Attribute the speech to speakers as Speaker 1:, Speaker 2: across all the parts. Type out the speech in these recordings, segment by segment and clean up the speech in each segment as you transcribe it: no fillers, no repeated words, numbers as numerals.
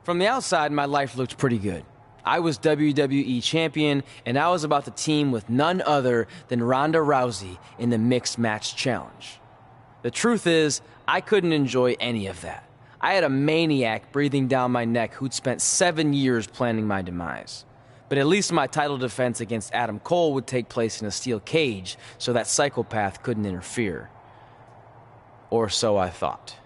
Speaker 1: From the outside, my life looked pretty good. I was WWE champion, and I was about to team with none other than Ronda Rousey in the Mixed Match Challenge. The truth is, I couldn't enjoy any of that. I had a maniac breathing down my neck who'd spent 7 years planning my demise. But at least my title defense against Adam Cole would take place in a steel cage, so that psychopath couldn't interfere. Or so I thought.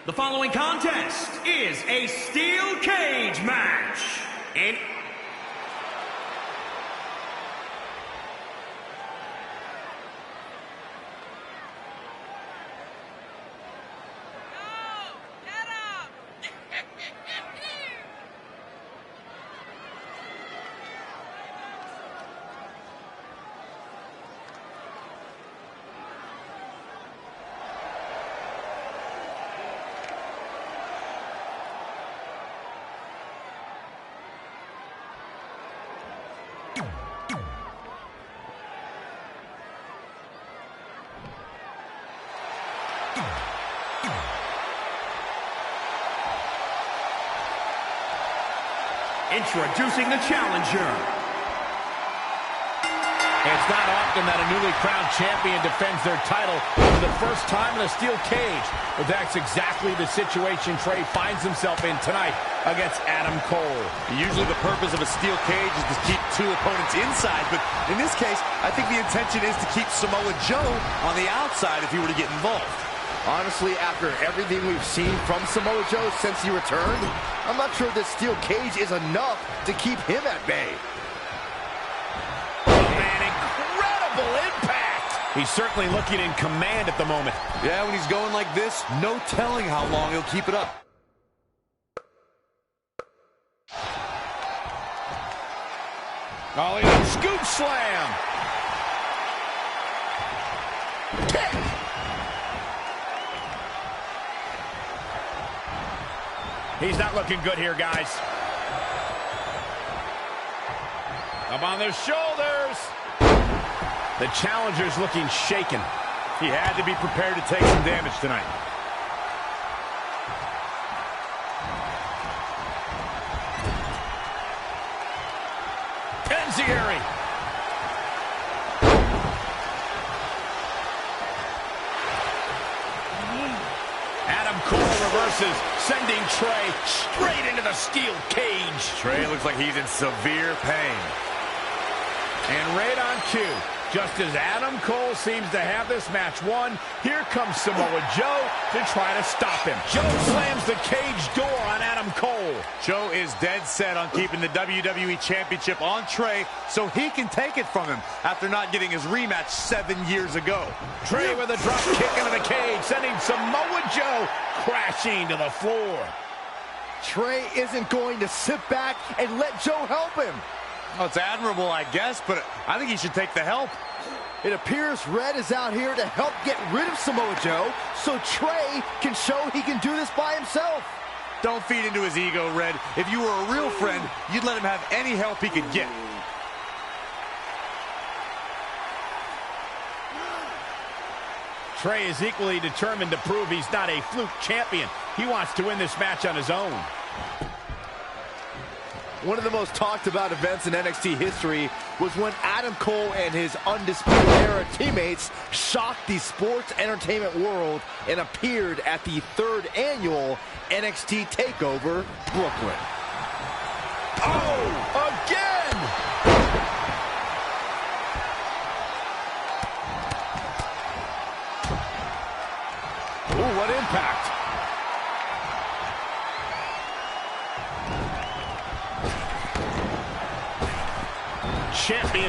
Speaker 2: The following contest is a steel cage match. And introducing the challenger.
Speaker 3: It's not often that a newly crowned champion defends their title for the first time in a steel cage, but that's exactly the situation Trey finds himself in tonight against Adam Cole.
Speaker 4: Usually the purpose of a steel cage is to keep two opponents inside, but in this case, I think the intention is to keep Samoa Joe on the outside if he were to get involved.
Speaker 5: Honestly, after everything we've seen from Samoa Joe since he returned, I'm not sure this steel cage is enough to keep him at bay.
Speaker 3: Oh, man, incredible impact! He's certainly looking in command at the moment.
Speaker 4: Yeah, when he's going like this, no telling how long he'll keep it up.
Speaker 3: Oh, scoop slam! Kick! He's not looking good here, guys. Up on their shoulders. The challenger's looking shaken. He had to be prepared to take some damage tonight. Enziguri. Adam Cole reverses, sending Trey straight into the steel cage.
Speaker 4: Trey looks like he's in severe pain.
Speaker 3: And right on cue, just as Adam Cole seems to have this match won, here comes Samoa Joe to try to stop him. Joe slams the cage door on Adam Cole.
Speaker 4: Joe is dead set on keeping the WWE Championship on Trey so he can take it from him after not getting his rematch 7 years ago.
Speaker 3: Trey with a drop kick into the cage, sending Samoa Joe crashing to the floor.
Speaker 5: Trey isn't going to sit back and let Joe help him.
Speaker 4: Oh, it's admirable, I guess, but I think he should take the help.
Speaker 5: It appears Red is out here to help get rid of Samoa Joe so Trey can show he can do this by himself.
Speaker 4: Don't feed into his ego, Red. If you were a real friend, you'd let him have any help he could get.
Speaker 3: Trey is equally determined to prove he's not a fluke champion. He wants to win this match on his own.
Speaker 5: One of the most talked about events in NXT history was when Adam Cole and his Undisputed Era teammates shocked the sports entertainment world and appeared at the 3rd annual NXT TakeOver Brooklyn.
Speaker 3: Oh, again!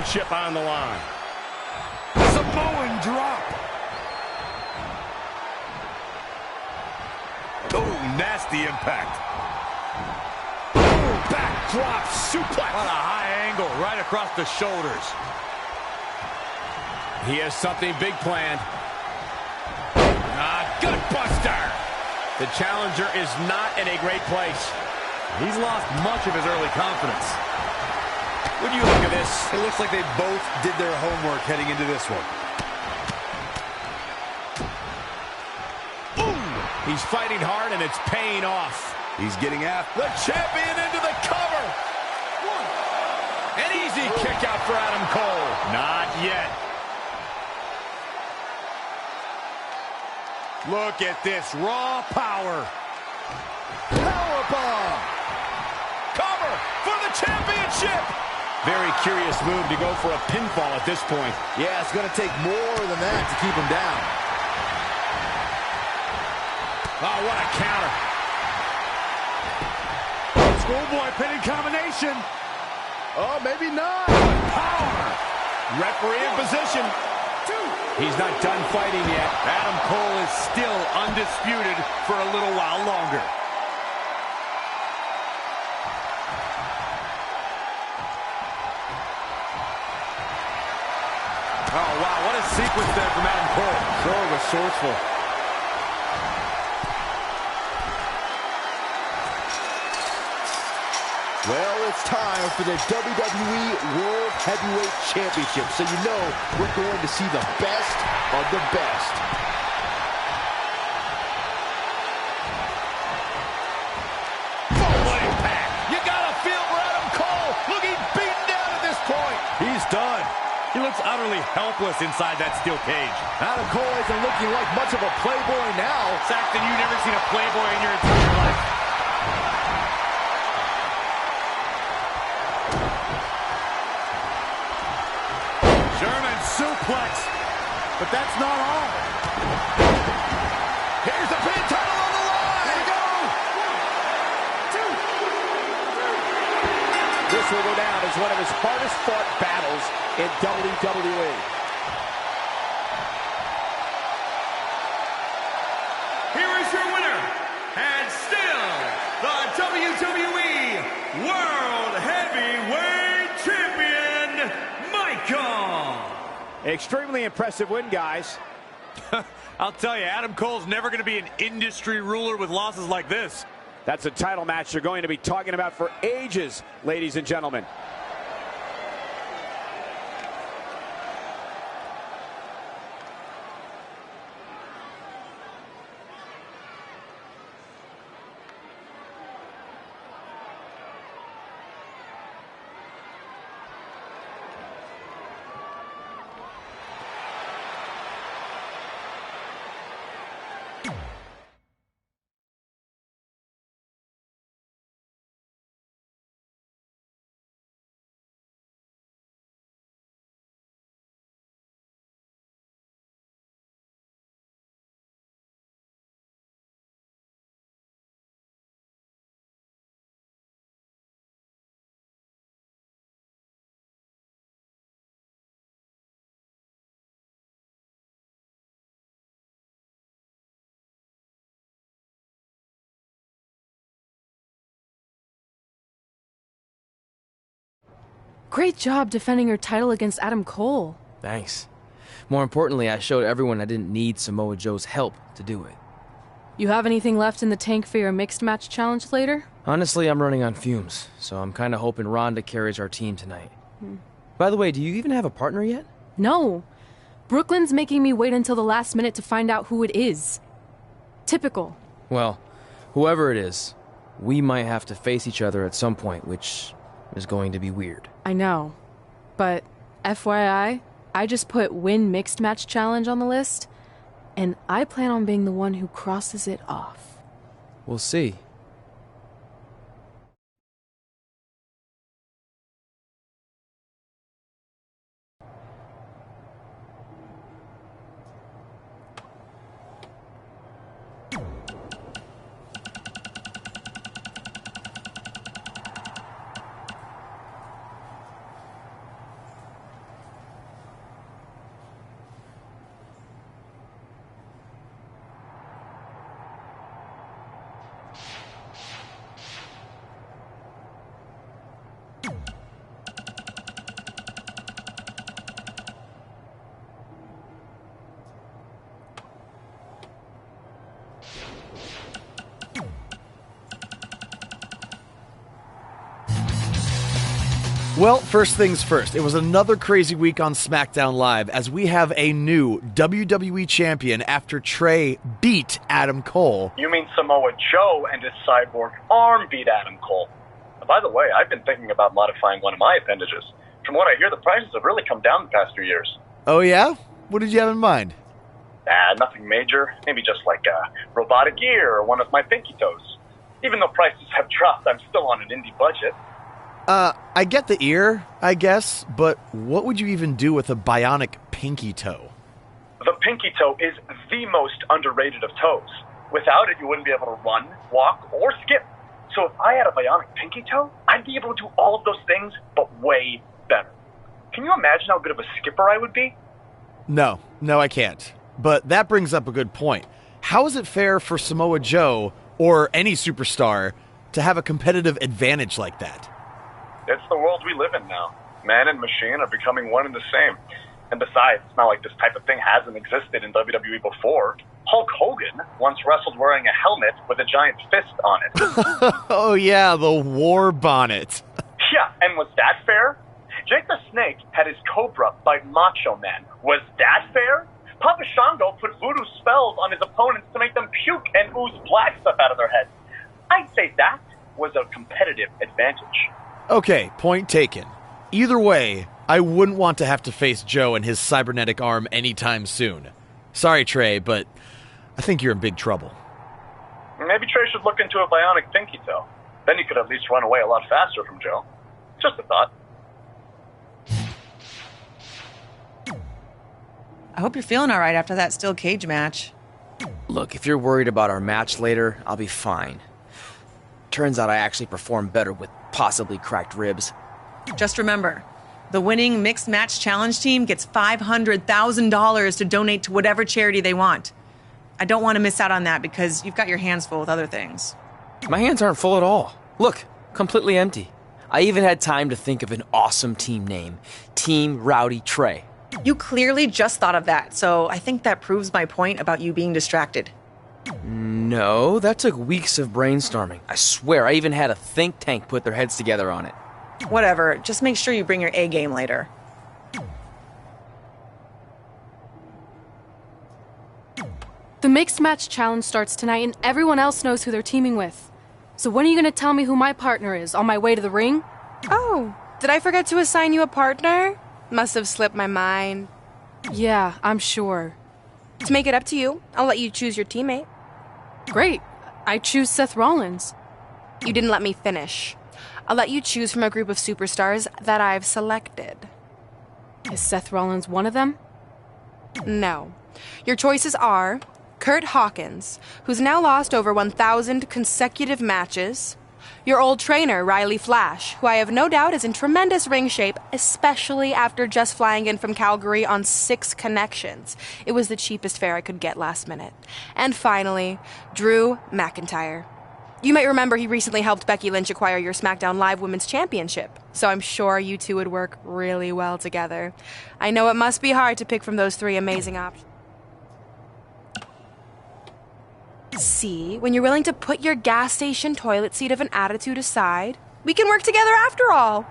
Speaker 3: championship on the line.
Speaker 4: Samoan drop. Oh, nasty impact.
Speaker 3: Backdrop suplex.
Speaker 4: What a high angle right across the shoulders.
Speaker 3: He has something big planned. Gut buster. The challenger is not in a great place.
Speaker 4: He's lost much of his early confidence.
Speaker 3: What do you think of this?
Speaker 4: It looks like they both did their homework heading into this one.
Speaker 3: Boom! He's fighting hard and it's paying off.
Speaker 4: He's getting after
Speaker 3: the champion into the cover. An easy kick out for Adam Cole. Not yet.
Speaker 4: Look at this raw power.
Speaker 3: Powerbomb. Cover for the championship. Very curious move to go for a pinfall at this point.
Speaker 5: Yeah, it's going to take more than that to keep him down.
Speaker 3: Oh, what a counter.
Speaker 4: Schoolboy pinning combination.
Speaker 5: Oh, maybe not.
Speaker 3: Power. Referee in position. He's not done fighting yet.
Speaker 4: Adam Cole is still undisputed for a little while longer. Oh, wow, what a sequence there from Adam Cole.
Speaker 5: So resourceful. Well, it's time for the WWE World Heavyweight Championship, so you know we're going to see the best of the best.
Speaker 3: Full impact. You got to feel for Adam Cole. Looking beaten down at this point.
Speaker 4: He's done. He looks utterly helpless inside that steel cage.
Speaker 5: Adam Cole isn't looking like much of a playboy now.
Speaker 4: Saxton, you've never seen a playboy in your entire life. German suplex. But that's not all.
Speaker 3: Here's the pin, title on the line.
Speaker 5: Here we go. 1, 2, 3. This will go down as one of his hardest fought battles in WWE.
Speaker 2: Here is your winner, and still the WWE World Heavyweight Champion, Michael.
Speaker 3: Extremely impressive win, guys.
Speaker 4: I'll tell you, Adam Cole's never going to be an industry ruler with losses like this.
Speaker 3: That's a title match you're going to be talking about for ages, ladies and gentlemen.
Speaker 6: Great job defending your title against Adam Cole.
Speaker 1: Thanks. More importantly, I showed everyone I didn't need Samoa Joe's help to do it.
Speaker 6: You have anything left in the tank for your mixed match challenge later?
Speaker 1: Honestly, I'm running on fumes, so I'm kind of hoping Ronda carries our team tonight. By the way, do you even have a partner yet?
Speaker 6: No. Brooklyn's making me wait until the last minute to find out who it is. Typical.
Speaker 1: Well, whoever it is, we might have to face each other at some point, which is going to be weird.
Speaker 6: I know. But FYI, I just put win mixed match challenge on the list, and I plan on being the one who crosses it off.
Speaker 1: We'll see.
Speaker 5: Well, first things first, it was another crazy week on SmackDown Live as we have a new WWE champion after Trey beat Adam Cole.
Speaker 7: You mean Samoa Joe and his cyborg arm beat Adam Cole? By the way, I've been thinking about modifying one of my appendages. From what I hear, the prices have really come down the past few years.
Speaker 5: Oh yeah? What did you have in mind?
Speaker 7: Nothing major. Maybe just like a robotic ear or one of my pinky toes. Even though prices have dropped, I'm still on an indie budget.
Speaker 5: I get the ear, I guess, but what would you even do with a bionic pinky toe?
Speaker 7: The pinky toe is the most underrated of toes. Without it, you wouldn't be able to run, walk, or skip. So if I had a bionic pinky toe, I'd be able to do all of those things, but way better. Can you imagine how good of a skipper I would be?
Speaker 5: No, I can't. But that brings up a good point. How is it fair for Samoa Joe, or any superstar, to have a competitive advantage like that?
Speaker 7: It's the world we live in now. Man and machine are becoming one and the same. And besides, it's not like this type of thing hasn't existed in WWE before. Hulk Hogan once wrestled wearing a helmet with a giant fist on it.
Speaker 5: Oh yeah, the war bonnet.
Speaker 7: Yeah, and was that fair? Jake the Snake had his Cobra bite Macho Man. Was that fair? Papa Shango put voodoo spells on his opponents to make them puke and ooze black stuff out of their heads. I'd say that was a competitive advantage.
Speaker 5: Okay, point taken. Either way, I wouldn't want to have to face Joe and his cybernetic arm anytime soon. Sorry, Trey, but I think you're in big trouble.
Speaker 7: Maybe Trey should look into a bionic pinky toe. Then you could at least run away a lot faster from Joe. Just a thought.
Speaker 8: I hope you're feeling all right after that steel cage match.
Speaker 1: Look, if you're worried about our match later, I'll be fine. Turns out I actually performed better with possibly cracked ribs.
Speaker 8: Just remember, the winning mixed match challenge team gets $500,000 to donate to whatever charity they want. I don't want to miss out on that because you've got your hands full with other things.
Speaker 1: My hands aren't full at all. Look, completely empty. I even had time to think of an awesome team name. Team Rowdy Trey.
Speaker 8: You clearly just thought of that, so I think that proves my point about you being distracted.
Speaker 1: No, that took weeks of brainstorming. I swear, I even had a think tank put their heads together on it.
Speaker 8: Whatever, just make sure you bring your A game later.
Speaker 6: The Mixed Match Challenge starts tonight and everyone else knows who they're teaming with. So when are you going to tell me who my partner is on my way to the ring?
Speaker 9: Oh, did I forget to assign you a partner? Must have slipped my mind.
Speaker 6: Yeah, I'm sure.
Speaker 9: To make it up to you, I'll let you choose your teammate.
Speaker 6: Great. I choose Seth Rollins.
Speaker 9: You didn't let me finish. I'll let you choose from a group of superstars that I've selected.
Speaker 6: Is Seth Rollins one of them?
Speaker 9: No. Your choices are Kurt Hawkins, who's now lost over 1,000 consecutive matches. Your old trainer, Riley Flash, who I have no doubt is in tremendous ring shape, especially after just flying in from Calgary on 6 connections. It was the cheapest fare I could get last minute. And finally, Drew McIntyre. You might remember he recently helped Becky Lynch acquire your SmackDown Live Women's Championship, so I'm sure you two would work really well together. I know it must be hard to pick from those 3 amazing options. See, when you're willing to put your gas station toilet seat of an attitude aside, we can work together after all.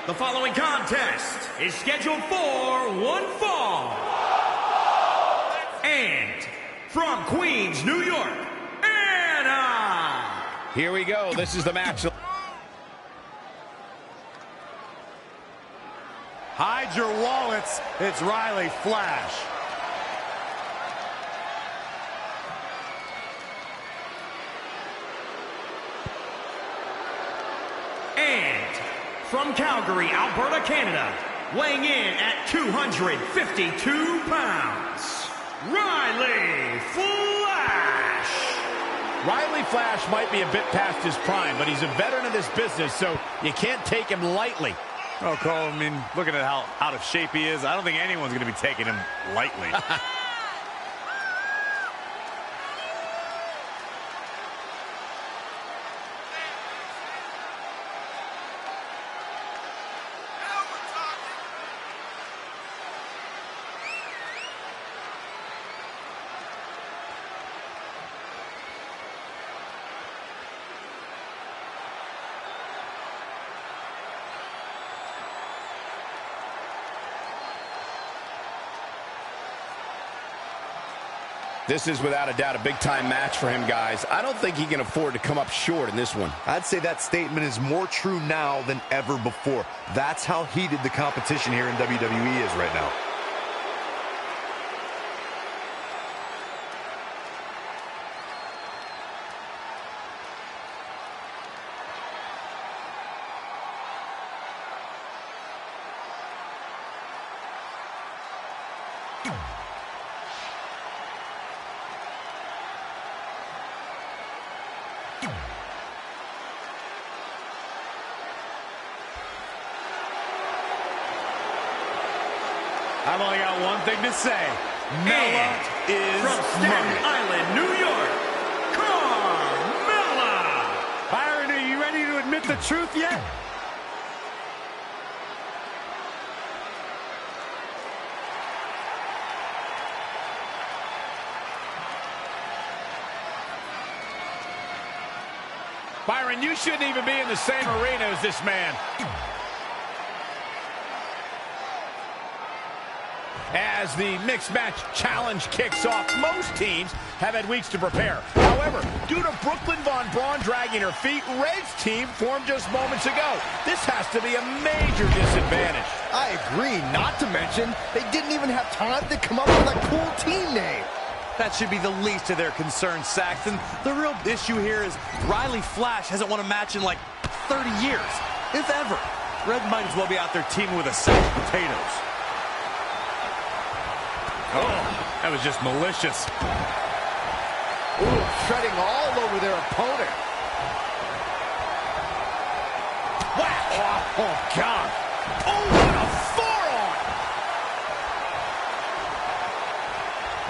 Speaker 2: The following contest is scheduled for one fall. And from Queens, New York, Anna.
Speaker 3: Here we go. This is the match.
Speaker 4: Hide your wallets. It's Riley Flash.
Speaker 2: From Calgary, Alberta, Canada, weighing in at 252 pounds, Riley Flash.
Speaker 3: Riley Flash might be a bit past his prime, but he's a veteran of this business, so you can't take him lightly.
Speaker 4: Oh, Cole, I mean, looking at how out of shape he is, I don't think anyone's going to be taking him lightly.
Speaker 3: This is without a doubt a big-time match for him, guys. I don't think he can afford to come up short in this one.
Speaker 10: I'd say that statement is more true now than ever before. That's how heated the competition here in WWE is right now.
Speaker 4: I've only got one thing to say. Mella is
Speaker 2: from Staten Island, New York, Carmella.
Speaker 4: Byron, are you ready to admit the truth yet?
Speaker 3: Byron, you shouldn't even be in the same arena as this man. As the mixed match challenge kicks off, most teams have had weeks to prepare. However, due to Brooklyn Von Braun dragging her feet, Red's team formed just moments ago. This has to be a major disadvantage.
Speaker 5: I agree, not to mention, they didn't even have time to come up with a cool team name.
Speaker 4: That should be the least of their concerns, Saxton. The real issue here is Riley Flash hasn't won a match in like 30 years, if ever. Red might as well be out there teaming with a sack of potatoes. Oh, that was just malicious.
Speaker 5: Ooh, treading all over their opponent.
Speaker 3: Wow! Oh, God! Oh, what a forearm!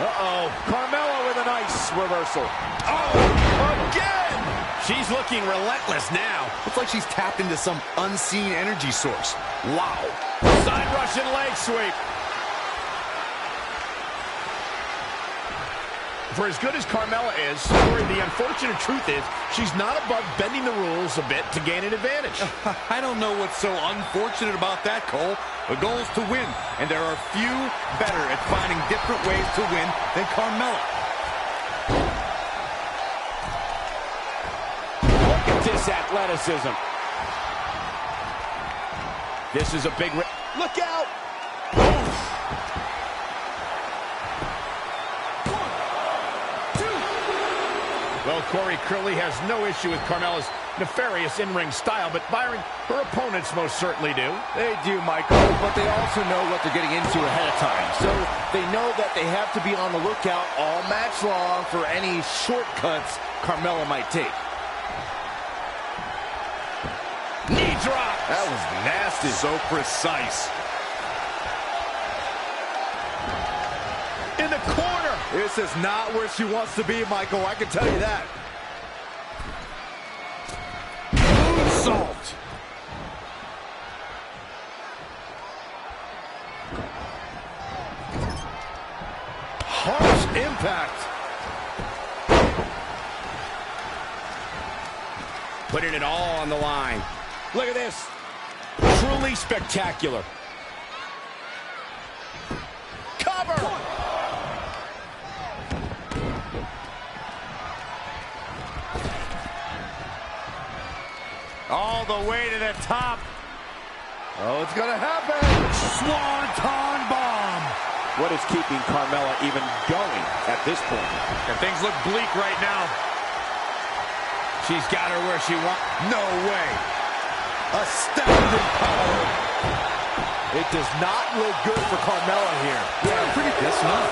Speaker 3: Uh-oh. Carmella with a nice reversal. Oh, again! She's looking relentless now.
Speaker 10: Looks like she's tapped into some unseen energy source. Wow.
Speaker 3: Side Russian leg sweep. For as good as Carmella is, Corey, the unfortunate truth is she's not above bending the rules a bit to gain an advantage.
Speaker 4: I don't know what's so unfortunate about that, Cole. The goal is to win, and there are few better at finding different ways to win than Carmella.
Speaker 3: Look at this athleticism. This is a big... Look out! Well, Corey Curley has no issue with Carmella's nefarious in-ring style, but Byron, her opponents most certainly do.
Speaker 5: They do, Michael, but they also know what they're getting into ahead of time. So they know that they have to be on the lookout all match long for any shortcuts Carmella might take.
Speaker 3: Knee drop!
Speaker 10: That was nasty. So precise.
Speaker 3: In the corner!
Speaker 10: This is not where she wants to be, Michael. I can tell you that.
Speaker 3: Moonsault!
Speaker 5: Harsh impact.
Speaker 3: Putting it all on the line. Look at this. Truly spectacular. Cover!
Speaker 4: All the way to the top.
Speaker 5: Oh, it's gonna happen.
Speaker 3: Swanton bomb. What is keeping Carmella even going at this point?
Speaker 4: And things look bleak right now.
Speaker 3: She's got her where she wants.
Speaker 10: No way. Astounding power.
Speaker 5: It does not look good for Carmella here.
Speaker 10: Yeah, pretty guess not.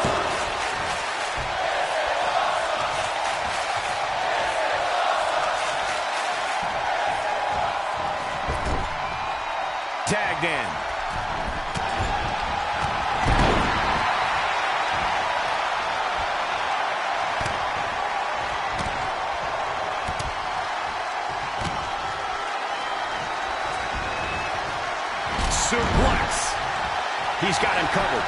Speaker 3: Tagged in. Suplex. He's got him covered.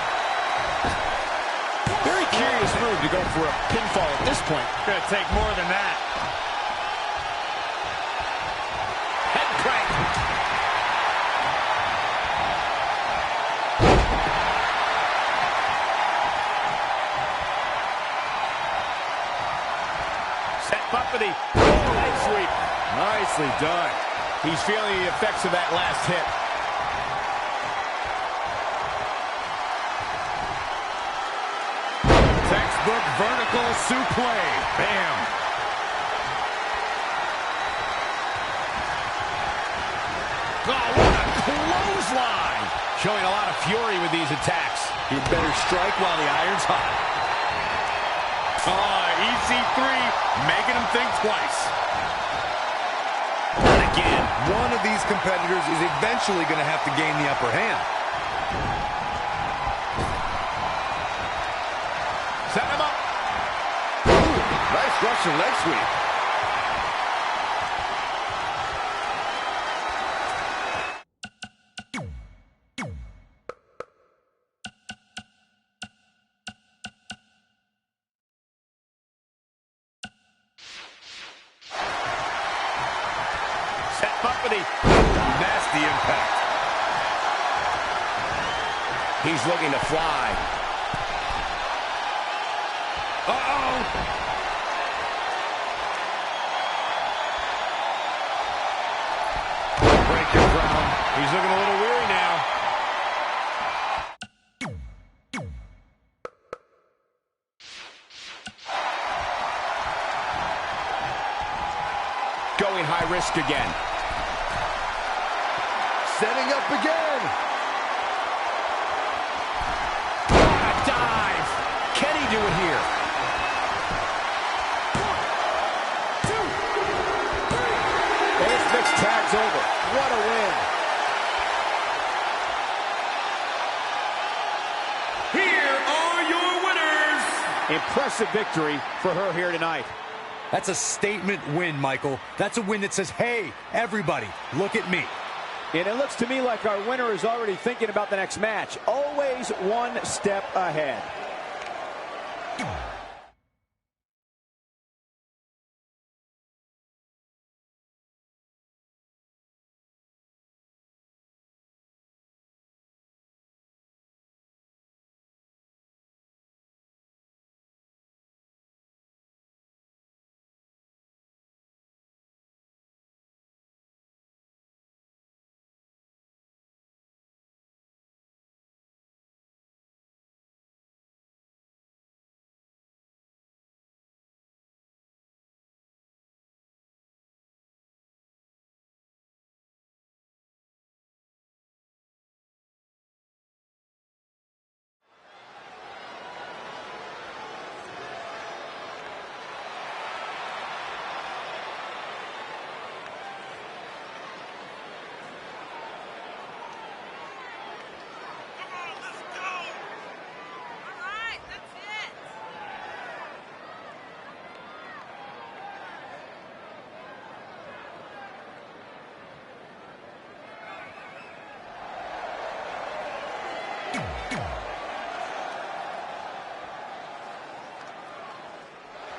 Speaker 3: Very curious move to go for a pinfall at this point.
Speaker 4: Gonna take more than that.
Speaker 3: Head crank. Set up for the leg sweep.
Speaker 5: Nicely done.
Speaker 3: He's feeling the effects of that last hit.
Speaker 5: Textbook vertical suplex. Bam.
Speaker 3: Oh, what a clothesline. Showing a lot of fury with these attacks.
Speaker 4: He'd better strike while the iron's hot.
Speaker 3: Oh, EC3 making him think twice. And again.
Speaker 10: One of these competitors is eventually going to have to gain the upper hand.
Speaker 3: Set him up.
Speaker 10: Ooh, nice Russian leg sweep.
Speaker 3: Set up for the
Speaker 10: Nasty impact.
Speaker 3: He's looking to fly. Uh-oh.
Speaker 10: Break your crown.
Speaker 3: He's looking a little weary now. Going high risk again.
Speaker 10: Setting up again.
Speaker 3: What a dive. Can he do it here?
Speaker 5: 1, 2, 3. This mixed tag's over. What a win.
Speaker 2: Here are your winners.
Speaker 3: Impressive victory for her here tonight.
Speaker 10: That's a statement win, Michael. That's a win that says, hey, everybody, look at me.
Speaker 11: And it looks to me like our winner is already thinking about the next match. Always one step ahead.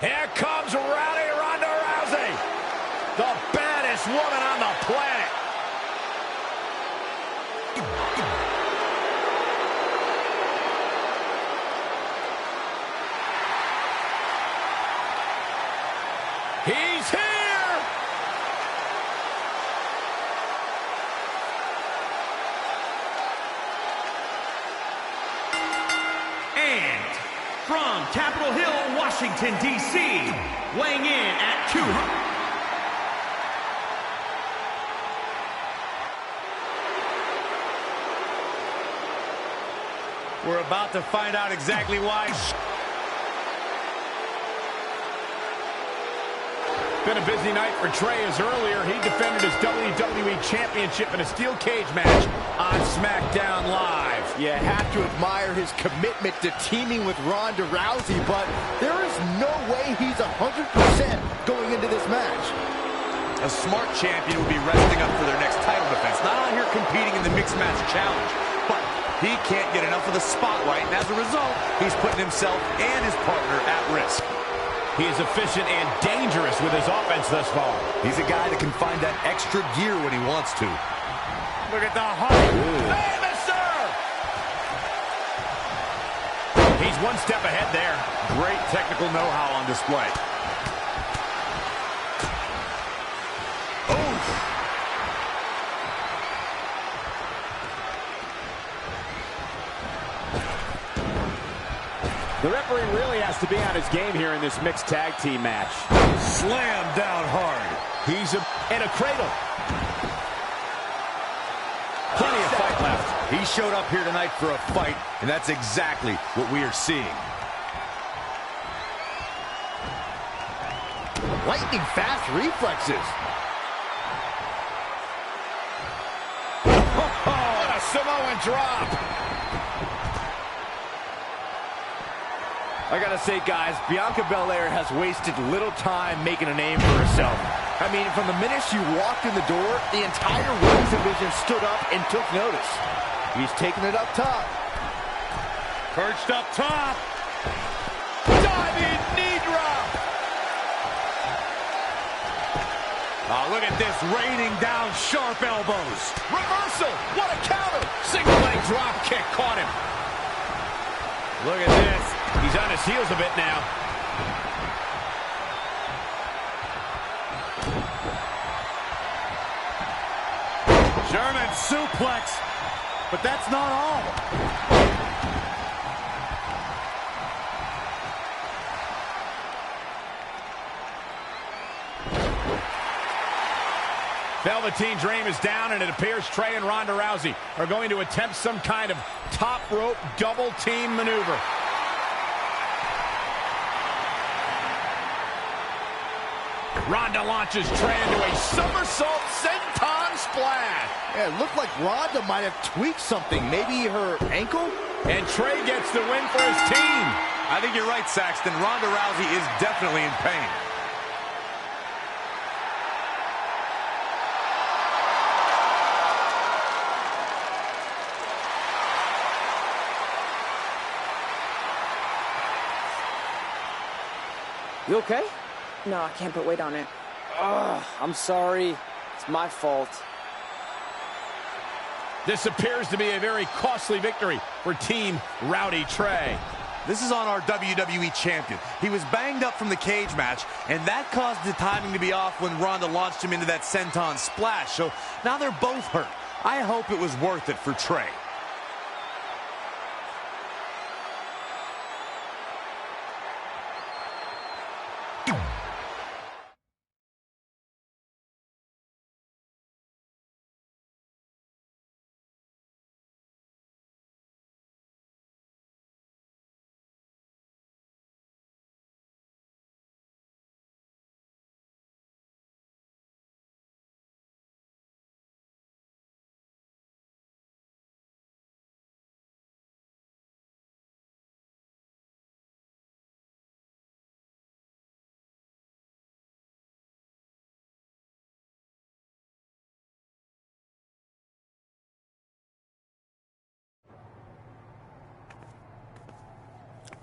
Speaker 3: Here comes Rowdy Ronda Rousey, the baddest woman on the planet. He's here!
Speaker 2: And from Capitol Hill, Washington, D.C., weighing in at
Speaker 4: We're about to find out exactly why.
Speaker 3: Been a busy night for Trey, as earlier he defended his WWE Championship in a steel cage match on SmackDown Live.
Speaker 5: You have to admire his commitment to teaming with Ronda Rousey, but there is no way he's 100% going into this match.
Speaker 4: A smart champion will be resting up for their next title defense, not out here competing in the mixed match challenge. But he can't get enough of the spotlight, and as a result, he's putting himself and his partner at risk.
Speaker 3: He is efficient and dangerous with his offense thus far.
Speaker 10: He's a guy that can find that extra gear when he wants to.
Speaker 3: Look at the heart. Famous, sir! He's one step ahead there.
Speaker 4: Great technical know-how on display.
Speaker 11: The referee really has to be on his game here in this mixed tag team match.
Speaker 3: Slam down hard. He's in a cradle. Plenty of fight left.
Speaker 10: He showed up here tonight for a fight, and that's exactly what we are seeing.
Speaker 5: Lightning fast reflexes.
Speaker 3: What a Samoan drop.
Speaker 5: I gotta say, guys, Bianca Belair has wasted little time making a name for herself. I mean, from the minute she walked in the door, the entire women's division stood up and took notice. He's taking it up top.
Speaker 3: Perched up top. Diving knee drop.
Speaker 4: Oh, look at this, raining down sharp elbows.
Speaker 3: Reversal. What a counter. Single leg drop kick caught him. Look at this. He's on his heels a bit now.
Speaker 4: German suplex, but that's not all.
Speaker 3: Velveteen Dream is down, and it appears Trey and Ronda Rousey are going to attempt some kind of top rope double team maneuver. Ronda launches Trey into a somersault senton splash.
Speaker 5: Yeah, it looked like Ronda might have tweaked something. Maybe her ankle?
Speaker 3: And Trey gets the win for his team.
Speaker 4: I think you're right, Saxton. Ronda Rousey is definitely in pain.
Speaker 1: You okay?
Speaker 12: No, I can't put weight on it.
Speaker 1: Ugh, I'm sorry. It's my fault.
Speaker 3: This appears to be a very costly victory for Team Rowdy Trey.
Speaker 4: This is on our WWE champion. He was banged up from the cage match, and that caused the timing to be off when Ronda launched him into that senton splash. So now they're both hurt. I hope it was worth it for Trey.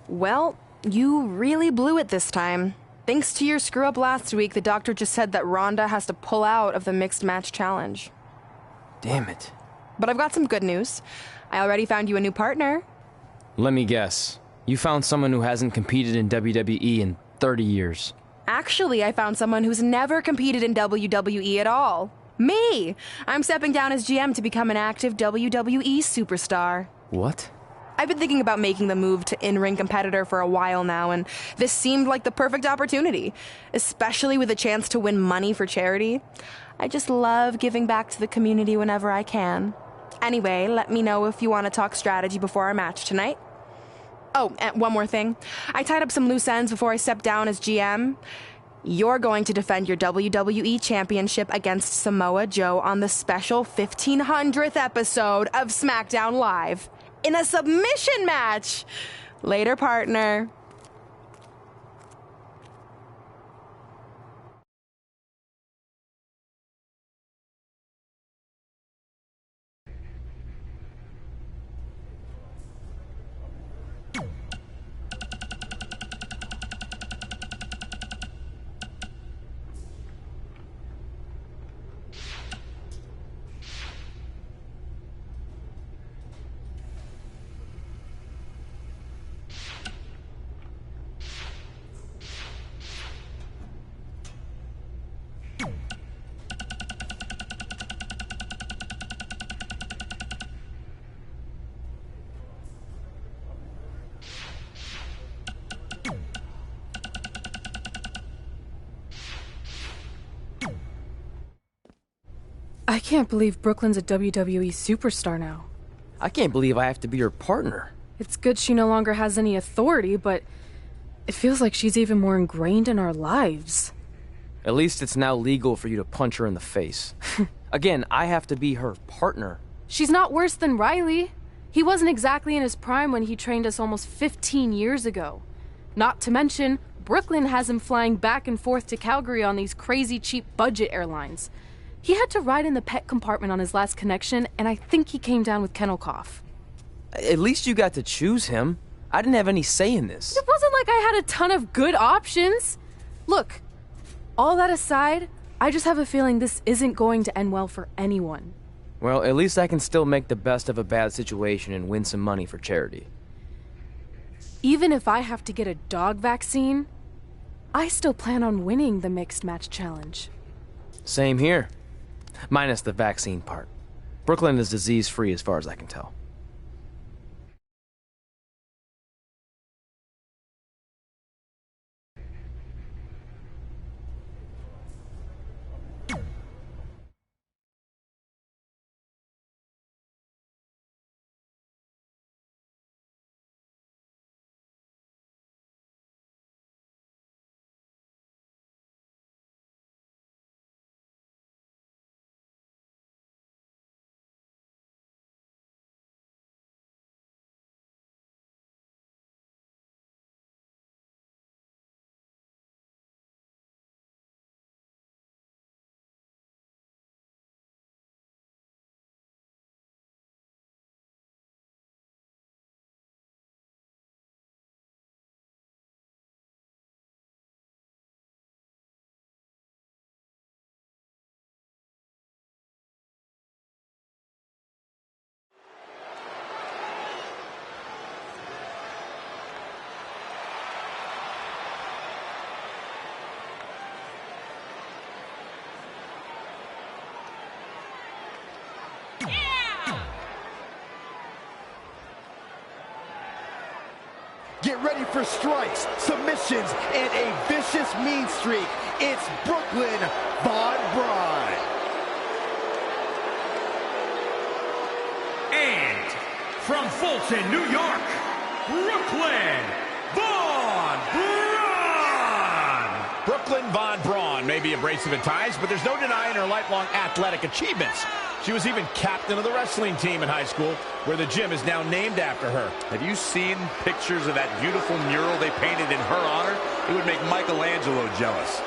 Speaker 9: Well, you really blew it this time. Thanks to your screw-up last week, the doctor just said that Ronda has to pull out of the mixed match challenge.
Speaker 1: Damn it.
Speaker 9: But I've got some good news. I already found you a new partner.
Speaker 1: Let me guess. You found someone who hasn't competed in WWE in 30 years.
Speaker 9: Actually, I found someone who's never competed in WWE at all. Me! I'm stepping down as GM to become an active WWE superstar.
Speaker 1: What?
Speaker 9: I've been thinking about making the move to in-ring competitor for a while now, and this seemed like the perfect opportunity, especially with a chance to win money for charity. I just love giving back to the community whenever I can. Anyway, let me know if you want to talk strategy before our match tonight. Oh, and one more thing. I tied up some loose ends before I stepped down as GM. You're going to defend your WWE Championship against Samoa Joe on the special 1500th episode of SmackDown Live in a submission match. Later, partner.
Speaker 6: I can't believe Brooklyn's a WWE superstar now.
Speaker 1: I can't believe I have to be her partner.
Speaker 6: It's good she no longer has any authority, but it feels like she's even more ingrained in our lives.
Speaker 1: At least it's now legal for you to punch her in the face. Again, I have to be her partner.
Speaker 6: She's not worse than Riley. He wasn't exactly in his prime when he trained us almost 15 years ago. Not to mention, Brooklyn has him flying back and forth to Calgary on these crazy cheap budget airlines. He had to ride in the pet compartment on his last connection, and I think he came down with kennel cough.
Speaker 1: At least you got to choose him. I didn't have any say in this.
Speaker 6: It wasn't like I had a ton of good options. Look, all that aside, I just have a feeling this isn't going to end well for anyone.
Speaker 1: Well, at least I can still make the best of a bad situation and win some money for charity.
Speaker 6: Even if I have to get a dog vaccine, I still plan on winning the Mixed Match Challenge.
Speaker 1: Same here. Minus the vaccine part. Brooklyn is disease-free as far as I can tell.
Speaker 5: Get ready for strikes, submissions, and a vicious mean streak. It's Brooklyn Von Braun.
Speaker 2: And from Fulton, New York, Brooklyn Von Braun.
Speaker 3: Brooklyn Von Braun may be abrasive at times, but there's no denying her lifelong athletic achievements. She was even captain of the wrestling team in high school, where the gym is now named after her.
Speaker 4: Have you seen pictures of that beautiful mural they painted in her honor? It would make Michelangelo jealous.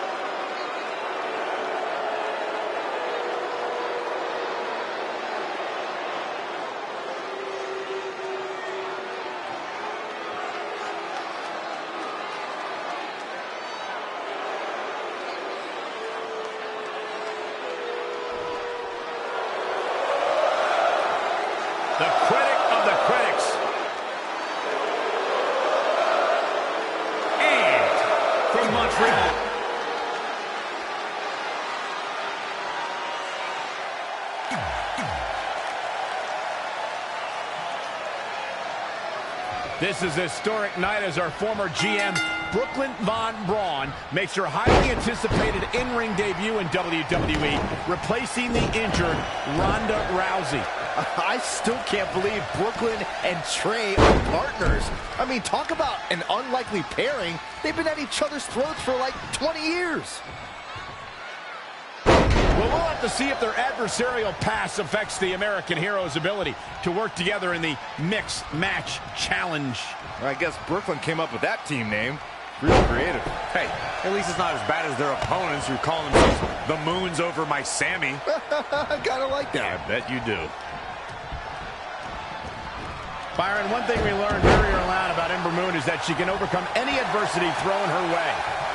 Speaker 3: The critic of the critics.
Speaker 2: And from Montreal,
Speaker 3: This is a historic night as our former GM, Brooklyn Von Braun, makes her highly anticipated in-ring debut in WWE, replacing the injured Ronda Rousey.
Speaker 5: I still can't believe Brooklyn and Trey are partners. I mean, talk about an unlikely pairing. They've been at each other's throats for like 20 years.
Speaker 3: Well, we'll have to see if their adversarial past affects the American Hero's ability to work together in the Mixed Match Challenge.
Speaker 10: I guess Brooklyn came up with that team name. Real creative.
Speaker 4: Hey, at least it's not as bad as their opponents who call themselves the Moons over my Sammy.
Speaker 5: I kind of like that.
Speaker 3: I bet you do. Byron, one thing we learned very early on about Ember Moon is that she can overcome any adversity thrown her way.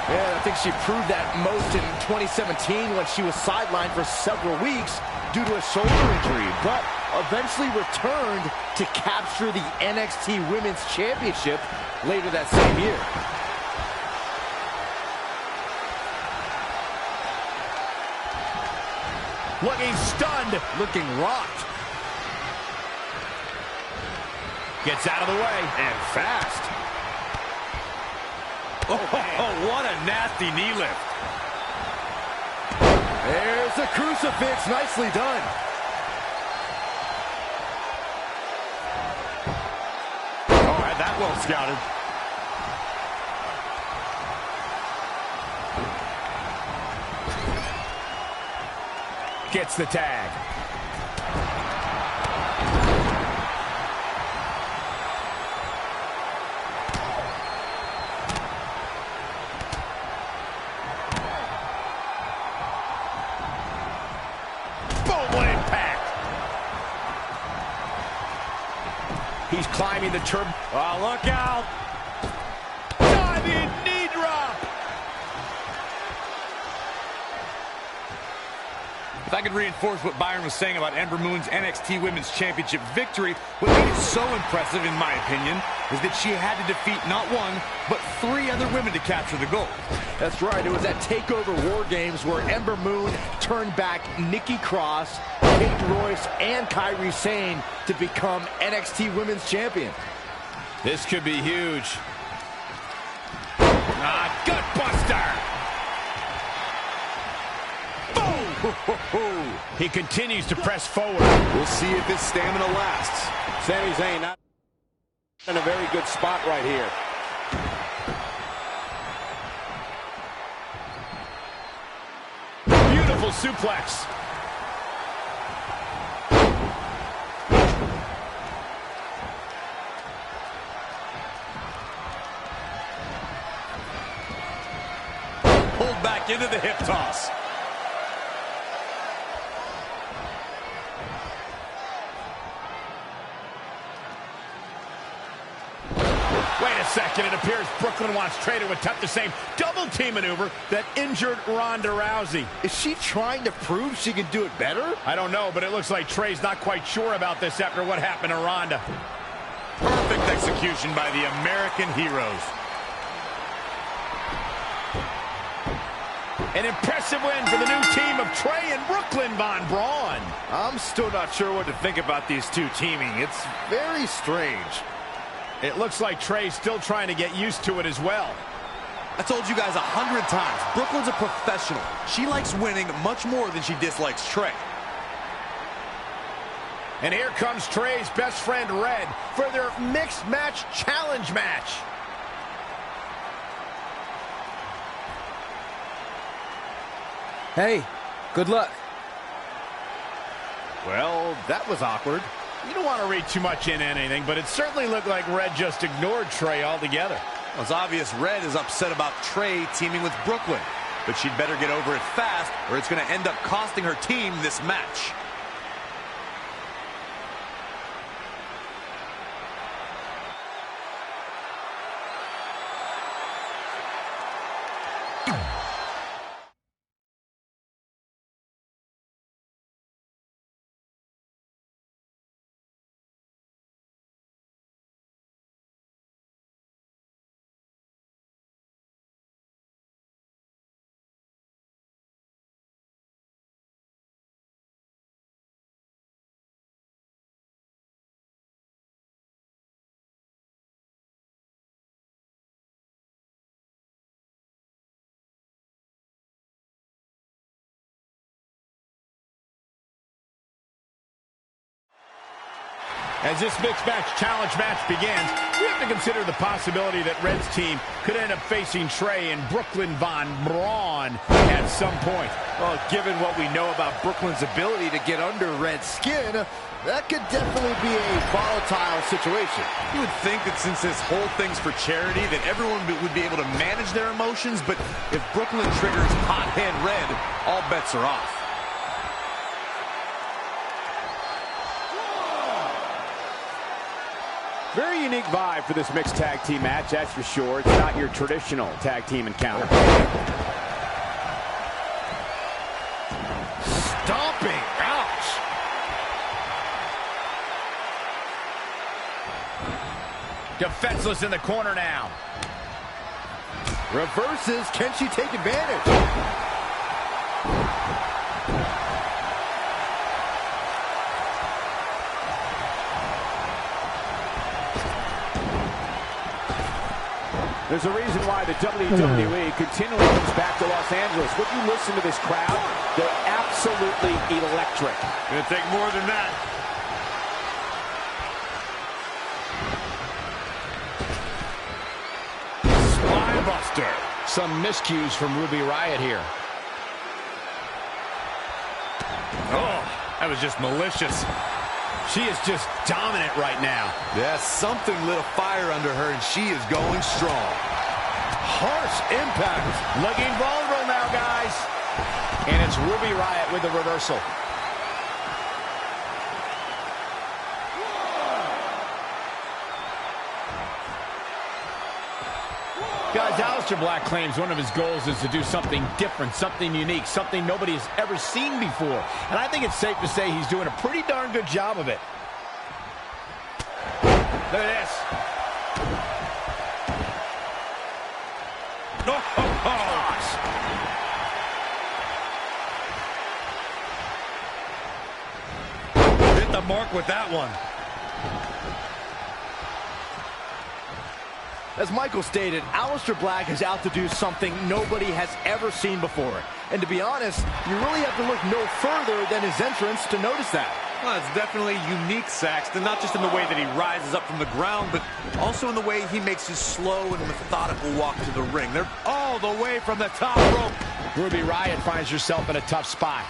Speaker 5: Yeah, I think she proved that most in 2017 when she was sidelined for several weeks due to a shoulder injury, but eventually returned to capture the NXT Women's Championship later that same year.
Speaker 3: Looking stunned.
Speaker 4: Looking rocked.
Speaker 3: Gets out of the way.
Speaker 4: And fast. Oh, what a nasty knee lift.
Speaker 5: There's the crucifix. Nicely done.
Speaker 4: All right, that well scouted.
Speaker 3: Gets the tag. He's climbing the turb.
Speaker 4: Oh, look out.
Speaker 3: Diving knee drop.
Speaker 4: If I could reinforce what Byron was saying about Ember Moon's NXT Women's Championship victory, what made it so impressive, in my opinion, is that she had to defeat not one, but 3 other women to capture the gold.
Speaker 5: That's right. It was at TakeOver War Games where Ember Moon turned back Nikki Cross, Paige Royce, and Kairi Sane to become NXT Women's Champion.
Speaker 3: This could be huge. Gut buster. He continues to press forward.
Speaker 10: We'll see if his stamina lasts.
Speaker 11: Sami Zayn not in a very good spot right here.
Speaker 3: Beautiful suplex.
Speaker 4: Pulled back into the hip toss.
Speaker 3: Wait a second, it appears Brooklyn wants Trey to attempt the same double team maneuver that injured Ronda Rousey.
Speaker 5: Is she trying to prove she can do it better?
Speaker 3: I don't know, but it looks like Trey's not quite sure about this after what happened to Ronda.
Speaker 4: Perfect execution by the American Heroes.
Speaker 3: An impressive win for the new team of Trey and Brooklyn Von Braun.
Speaker 10: I'm still not sure what to think about these two teaming. It's very strange.
Speaker 3: It looks like Trey's still trying to get used to it as well.
Speaker 4: I told you guys 100 times, Brooklyn's a professional. She likes winning much more than she dislikes Trey.
Speaker 3: And here comes Trey's best friend, Red, for their Mixed Match Challenge match.
Speaker 1: Hey, good luck.
Speaker 10: Well, that was awkward.
Speaker 3: You don't want to read too much into anything, but it certainly looked like Red just ignored Trey altogether.
Speaker 4: Well, it's obvious Red is upset about Trey teaming with Brooklyn, but she'd better get over it fast or it's going to end up costing her team this match.
Speaker 3: As this mixed match challenge match begins, we have to consider the possibility that Red's team could end up facing Trey and Brooklyn Von Braun at some point.
Speaker 5: Well, given what we know about Brooklyn's ability to get under Red's skin, that could definitely be a volatile situation.
Speaker 4: You would think that since this whole thing's for charity, that everyone would be able to manage their emotions, but if Brooklyn triggers hot hand Red, all bets are off.
Speaker 11: Very unique vibe for this mixed tag team match, that's for sure. It's not your traditional tag team encounter.
Speaker 5: Stomping. Ouch.
Speaker 3: Defenseless in the corner now.
Speaker 5: Reverses. Can she take advantage?
Speaker 11: There's a reason why the WWE continually comes back to Los Angeles. When you listen to this crowd, they're absolutely electric.
Speaker 3: Gonna take more than that. Spinebuster.
Speaker 1: Some miscues from Ruby Riott here.
Speaker 3: Oh, that was just malicious. She is just dominant right now.
Speaker 10: Yeah, something lit a fire under her, and she is going strong.
Speaker 5: Harsh impact.
Speaker 3: Looking vulnerable now, guys.
Speaker 1: And it's Ruby Riott with the reversal.
Speaker 3: Guys, Aleister Black claims one of his goals is to do something different, something unique, something nobody has ever seen before. And I think it's safe to say he's doing a pretty darn good job of it. Look at this.
Speaker 4: Hit the mark with that one.
Speaker 5: As Michael stated, Aleister Black is out to do something nobody has ever seen before. And to be honest, you really have to look no further than his entrance to notice that.
Speaker 4: Well, it's definitely unique, Saxton, not just in the way that he rises up from the ground, but also in the way he makes his slow and methodical walk to the ring. They're all the way from the top rope.
Speaker 1: Ruby Riott finds herself in a tough spot.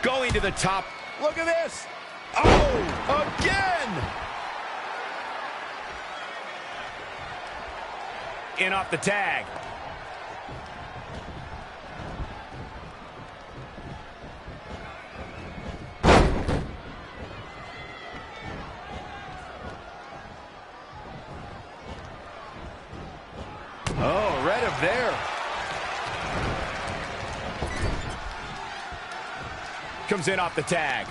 Speaker 3: Going to the top. Look at this. Oh, again. In off the tag.
Speaker 5: Oh, right up there.
Speaker 3: Comes in off the tag.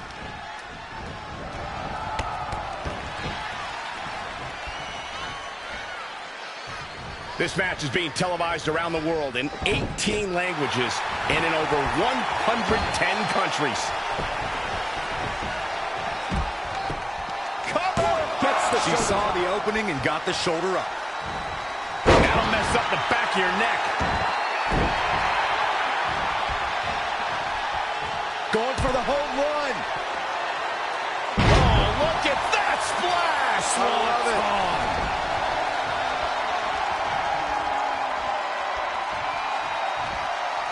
Speaker 3: This match is being televised around the world in 18 languages and in over 110 countries. Cover!
Speaker 4: She saw the opening and got the shoulder up.
Speaker 3: That'll mess up the back of your neck.
Speaker 5: Going for the home run.
Speaker 3: Oh, look at that splash!
Speaker 5: I love it.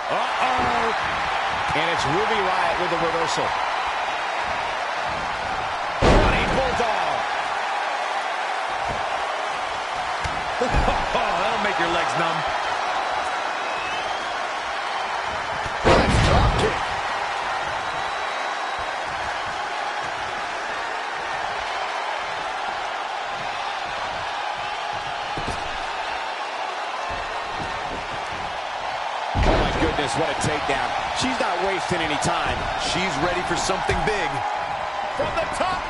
Speaker 3: Uh-oh.
Speaker 1: And it's Ruby Riott with the reversal.
Speaker 3: Running bulldog.
Speaker 4: Oh, that'll make your legs numb.
Speaker 5: Nice drop kick.
Speaker 11: What a takedown. She's not wasting any time.
Speaker 10: She's ready for something big.
Speaker 3: From the top.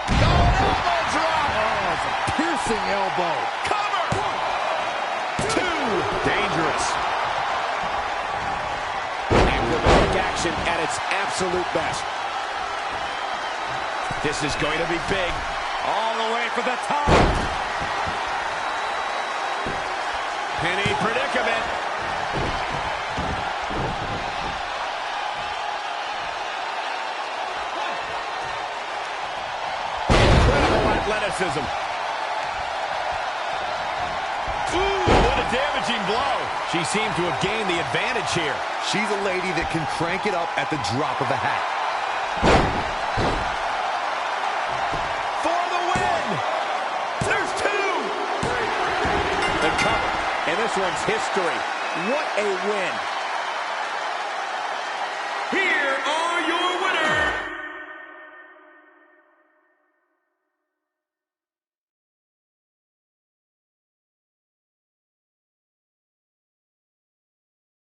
Speaker 3: Going elbow drop.
Speaker 5: Oh, it's a piercing elbow.
Speaker 3: Cover. 1, 2. Dangerous.
Speaker 11: Acrobatic action at its absolute best.
Speaker 3: This is going to be big.
Speaker 4: All the way for the top.
Speaker 3: Penny predicament. Incredible athleticism. Ooh, what a damaging blow. She seemed to have gained the advantage here.
Speaker 10: She's a lady that can crank it up at the drop of a hat.
Speaker 3: For the win! There's two!
Speaker 11: The cover, and this one's history. What a win.